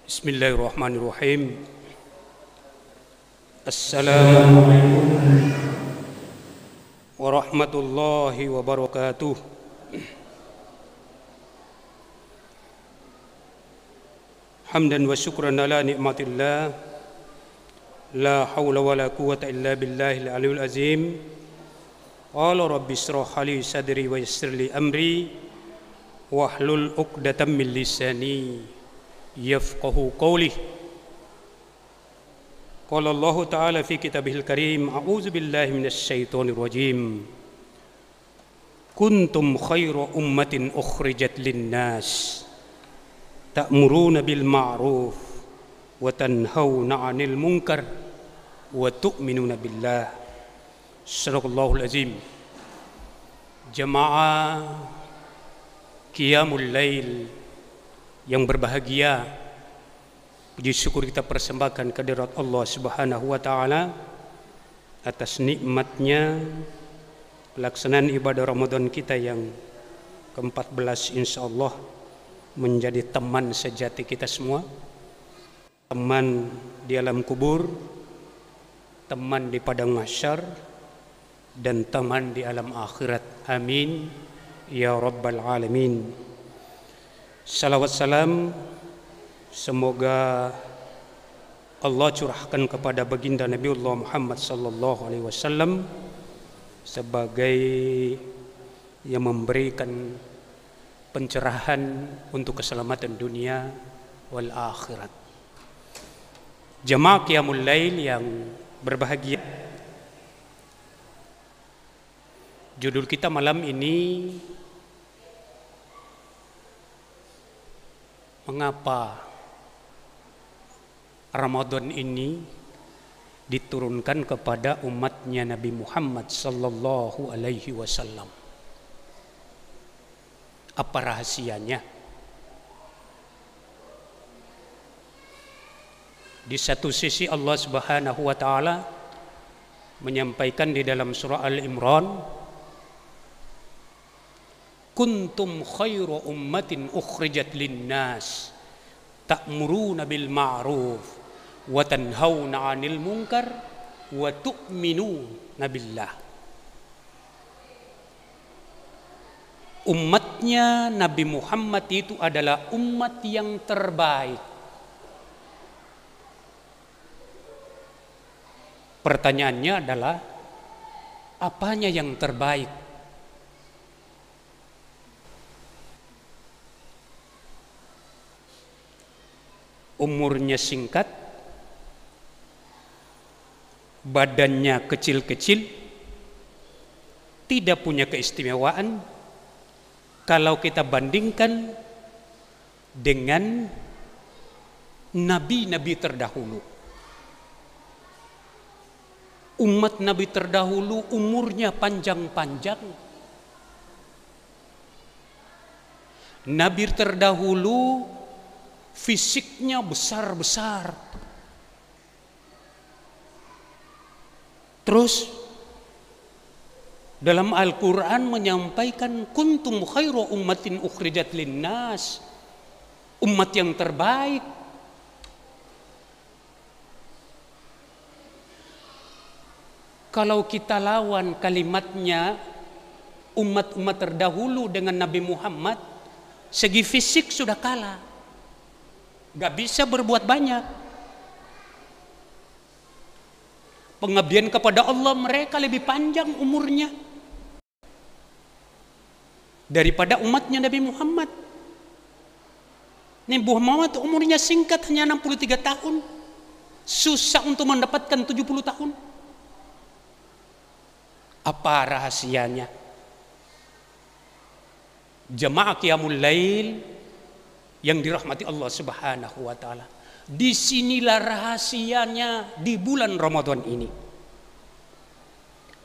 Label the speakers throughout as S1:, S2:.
S1: Bismillahirrahmanirrahim. Assalamualaikum warahmatullahi wabarakatuh. Hamdan wa syukran ala nikmatillah. La hawla wa la quwwata illa billahil aliyul azim. Qala rabbi shrah li sadri wa yassir li amri wahlul 'uqdatam min lisani yafqahu qawli. Qala Allah Ta'ala fi kitabihil karim, a'udzu billahi minasy syaithanir rajim. Kuntum khairu ummatin ukhrijat lin-nas ta'muruna bil ma'ruf wa tanhauna 'anil munkar wa tu'minuna billah. Shadaqallahul azim. Jamaah Qiyamul Lail yang berbahagia, puji syukur kita persembahkan kehadirat Allah Subhanahu wa taala atas nikmatnya pelaksanaan ibadah Ramadan kita yang ke-14, insyaallah menjadi teman sejati kita semua, teman di alam kubur, teman di padang mahsyar, dan teman di alam akhirat. Amin ya rabbal alamin. Salawat salam semoga Allah curahkan kepada baginda Nabiullah Muhammad sallallahu alaihi wasallam sebagai yang memberikan pencerahan untuk keselamatan dunia wal akhirat. Jamaah Qiyamul Lail yang berbahagia, judul kita malam ini, mengapa Ramadan ini diturunkan kepada umatnya Nabi Muhammad sallallahu alaihi wasallam? Apa rahasianya? Di satu sisi Allah Subhanahu wa taala menyampaikan di dalam surah Al-Imran, kuntum khairu ummatin ukhrijat linnas ta'muruna bil ma'ruf wa tanhauna 'anil munkar wa tu'minuna billah. Umatnya Nabi Muhammad itu adalah umat yang terbaik. Pertanyaannya adalah, apanya yang terbaik? Umurnya singkat, badannya kecil-kecil, tidak punya keistimewaan kalau kita bandingkan dengan nabi-nabi terdahulu. Umat Nabi terdahulu umurnya panjang-panjang. Nabi terdahulu fisiknya besar-besar. Terus dalam Al-Quran menyampaikan kuntum khairu ummatin ukhrijat linnas, umat yang terbaik. Kalau kita lawan kalimatnya umat-umat terdahulu dengan Nabi Muhammad, segi fisik sudah kalah, gak bisa berbuat banyak. Pengabdian kepada Allah mereka lebih panjang umurnya daripada umatnya Nabi Muhammad. Nabi Muhammad umurnya singkat, hanya 63 tahun. Susah untuk mendapatkan 70 tahun. Apa rahasianya? Jamaah Qiyamul Lail yang dirahmati Allah Subhanahu wa taala. Disinilah rahasianya di bulan Ramadan ini.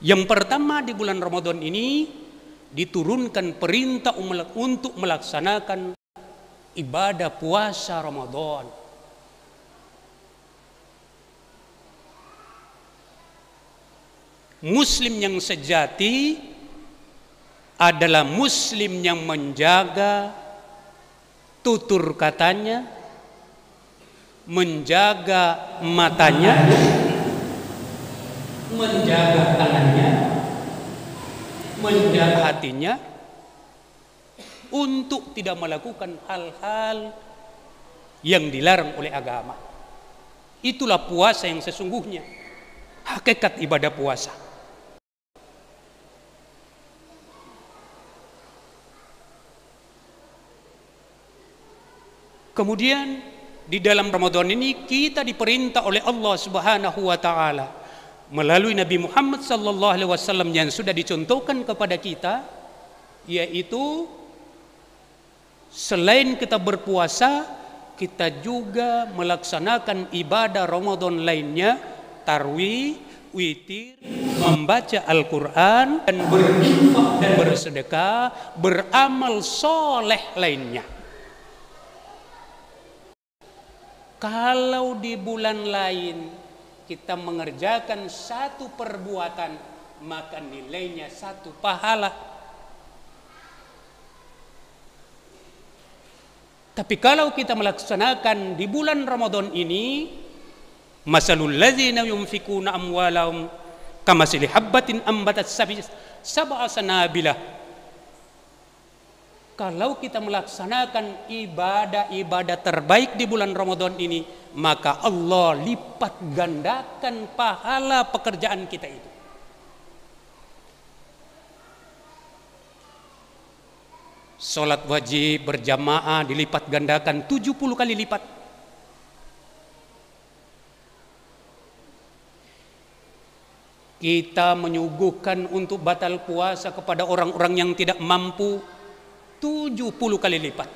S1: Yang pertama, di bulan Ramadan ini diturunkan perintah untuk melaksanakan ibadah puasa Ramadan. Muslim yang sejati adalah muslim yang menjaga tutur katanya, menjaga matanya, menjaga tangannya, menjaga hatinya untuk tidak melakukan hal-hal yang dilarang oleh agama. Itulah puasa yang sesungguhnya, hakikat ibadah puasa. Kemudian di dalam Ramadan ini kita diperintah oleh Allah Subhanahu wa taala melalui Nabi Muhammad sallallahu alaihi wasallam yang sudah dicontohkan kepada kita, yaitu selain kita berpuasa, kita juga melaksanakan ibadah Ramadan lainnya, tarawih, witir, membaca Al-Quran, dan berinfak dan bersedekah, beramal soleh lainnya. Kalau di bulan lain kita mengerjakan satu perbuatan, maka nilainya satu pahala. Tapi kalau kita melaksanakan di bulan Ramadan ini, masalul ladzina yunfikuna amwalahum kamasili habbatin ambatat sab'a sanabilah. Kalau kita melaksanakan ibadah-ibadah terbaik di bulan Ramadan ini, maka Allah lipat gandakan pahala pekerjaan kita itu. Salat wajib berjamaah dilipat gandakan 70 kali lipat. Kita menyuguhkan untuk batal puasa kepada orang-orang yang tidak mampu 70 kali lipat.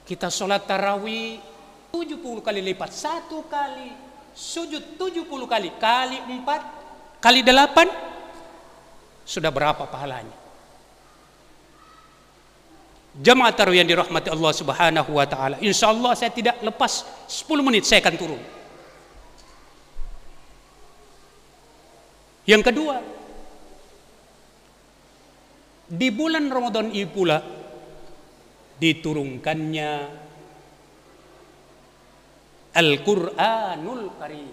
S1: Kita sholat tarawih 70 kali lipat. Satu kali sujud 70 kali. Kali 4 kali 8 sudah berapa pahalanya? Jamaah tarawih yang dirahmati Allah Subhanahu wa taala, insyaallah saya tidak lepas 10 menit saya akan turun. Yang kedua, di bulan Ramadan ini pula diturunkannya Al-Quranul Karim.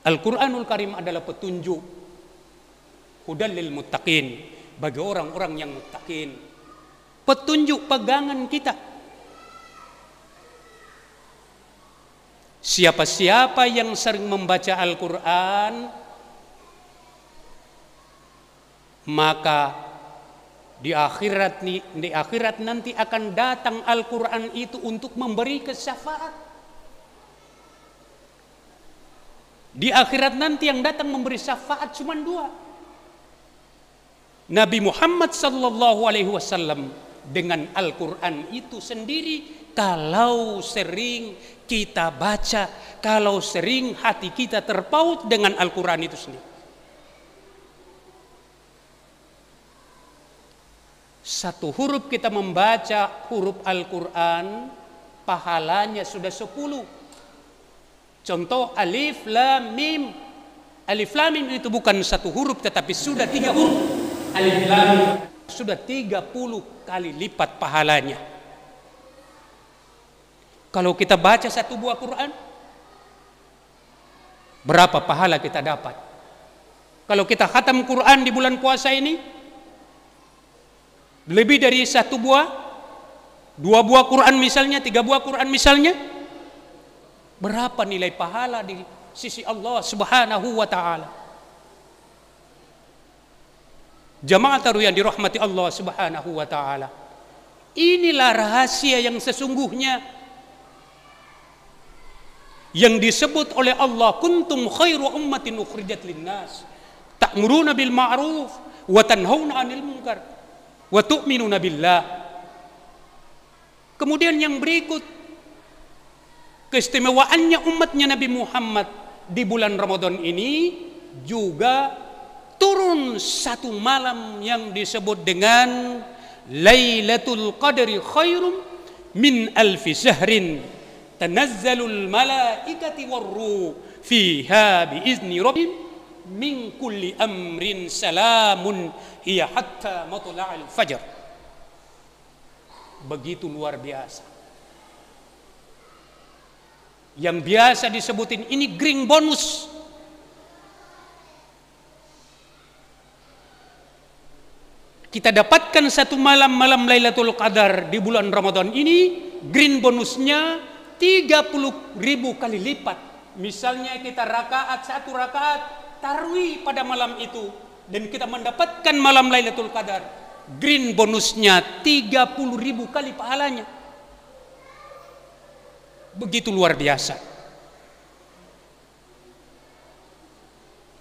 S1: Al-Quranul Karim adalah petunjuk, hudal lil muttaqin, bagi orang-orang yang muttaqin, petunjuk pegangan kita. Siapa-siapa yang sering membaca Al-Quran, maka di akhirat nanti akan datang Al-Quran itu untuk memberi syafaat. Di akhirat nanti yang datang memberi syafaat cuma 2. Nabi Muhammad sallallahu alaihi wasallam dengan Al-Quran itu sendiri. Kalau sering kita baca, kalau sering hati kita terpaut dengan Al-Quran itu sendiri. Satu huruf kita membaca huruf Al-Quran, pahalanya sudah 10. Contoh alif lam mim. Alif lam mim itu bukan satu huruf tetapi sudah 3 huruf. Alif lam mim sudah 30 kali lipat pahalanya. Kalau kita baca satu buah Quran, berapa pahala kita dapat? Kalau kita khatam Quran di bulan puasa ini, lebih dari 1 buah, 2 buah Quran misalnya, 3 buah Quran misalnya, berapa nilai pahala di sisi Allah Subhanahu wa taala? Jamaah tarawih yang dirahmati Allah Subhanahu wa taala, inilah rahasia yang sesungguhnya yang disebut oleh Allah, kuntum khairu ummatin ukhrijat linnas ta'muruna bil ma'ruf wa tanhauna 'anil munkar wa tu'minuna billah. Kemudian yang berikut, keistimewaannya umatnya Nabi Muhammad di bulan Ramadan ini juga turun satu malam yang disebut dengan Lailatul Qadri khairum min alfi syahrin tanazzalul malaikati warruh fiha biizni rabbihim min kulli amrin salamun hiya hatta matla'il fajar. Begitu luar biasa. Yang biasa disebutin ini green bonus. Kita dapatkan satu malam Lailatul Qadar di bulan Ramadan ini, green bonusnya 30.000 kali lipat. Misalnya kita satu rakaat tarawih pada malam itu dan kita mendapatkan malam Lailatul Qadar, green bonusnya 30.000 kali pahalanya. Begitu luar biasa.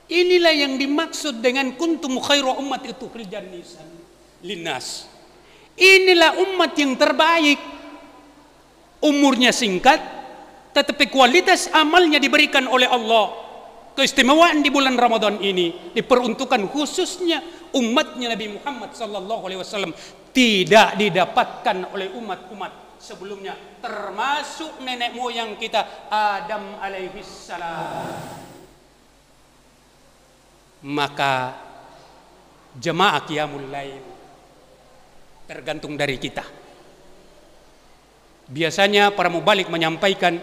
S1: Inilah yang dimaksud dengan kuntum khairu ummat itu linnas. Inilah umat yang terbaik. Umurnya singkat, tetapi kualitas amalnya diberikan oleh Allah. Keistimewaan di bulan Ramadan ini diperuntukkan khususnya umatnya Nabi Muhammad SAW, tidak didapatkan oleh umat-umat sebelumnya, termasuk nenek moyang kita Adam alaihissalam. Maka jemaah qiyamul lail tergantung dari kita. Biasanya para mubalik menyampaikan,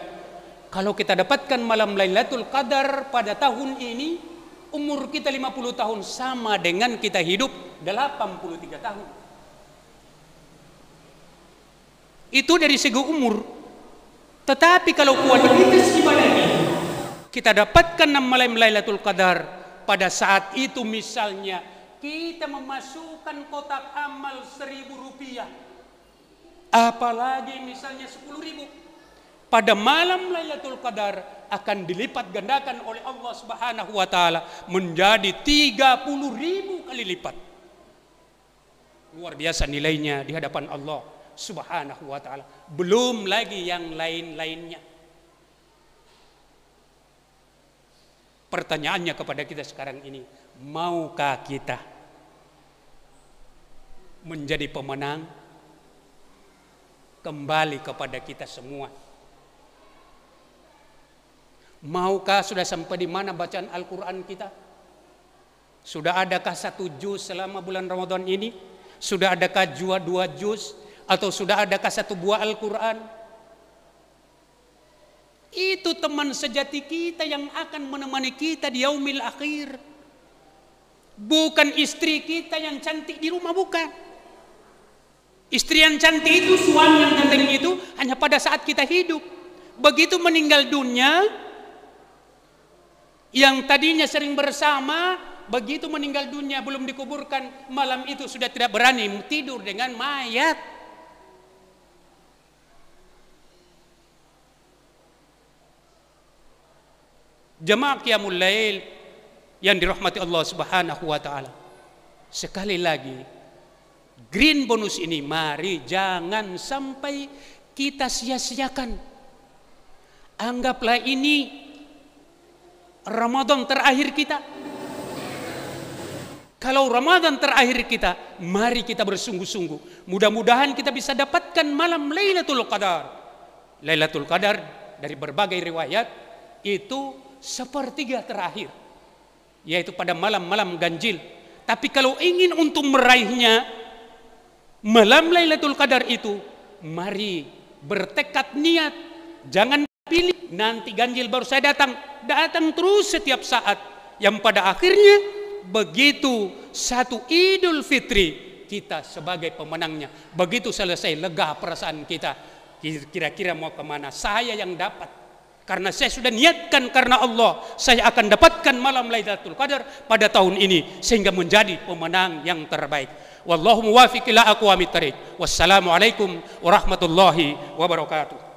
S1: kalau kita dapatkan malam Lailatul Qadar pada tahun ini, umur kita 50 tahun sama dengan kita hidup 83 tahun. Itu dari segi umur. Tetapi kalau kualitas ibadah ini kita dapatkan malam Lailatul Qadar, pada saat itu misalnya kita memasukkan kotak amal 1.000 rupiah, apalagi misalnya 10.000, pada malam Lailatul Qadar akan dilipat gandakan oleh Allah Subhanahu wa taala menjadi 30.000 kali lipat. Luar biasa nilainya di hadapan Allah Subhanahu wa taala. Belum lagi yang lain-lainnya. Pertanyaannya kepada kita sekarang ini, maukah kita menjadi pemenang? Kembali kepada kita semua. Maukah sudah sampai di mana bacaan Al-Quran kita? Sudah adakah 1 juz selama bulan Ramadan ini? Sudah adakah 2 juz? Atau sudah adakah 1 buah Al-Quran? Itu teman sejati kita yang akan menemani kita di yaumil akhir. Bukan istri kita yang cantik di rumah, bukan. Istri yang cantik itu, suami yang ganteng itu hanya pada saat kita hidup. Begitu meninggal dunia, yang tadinya sering bersama, begitu meninggal dunia belum dikuburkan, malam itu sudah tidak berani tidur dengan mayat. Jemaah qiyamul lail yang dirahmati Allah Subhanahu wa taala. Sekali lagi, green bonus ini mari jangan sampai kita sia-siakan. Anggaplah ini Ramadan terakhir kita. Kalau Ramadan terakhir kita, mari kita bersungguh-sungguh. Mudah-mudahan kita bisa dapatkan malam Lailatul Qadar. Lailatul Qadar dari berbagai riwayat itu sepertiga terakhir, yaitu pada malam-malam ganjil. Tapi kalau ingin untuk meraihnya malam Lailatul Qadar itu, mari bertekad niat. Jangan pilih nanti ganjil baru saya datang. Datang terus setiap saat. Yang pada akhirnya begitu satu Idul Fitri, kita sebagai pemenangnya. Begitu selesai, lega perasaan kita. Kira-kira mau kemana? Saya yang dapat. Karena saya sudah niatkan karena Allah, saya akan dapatkan malam Lailatul Qadar pada tahun ini sehingga menjadi pemenang yang terbaik. Wallahu muwaffiq ila aqwamit thariq. Wassalamualaikum warahmatullahi wabarakatuh.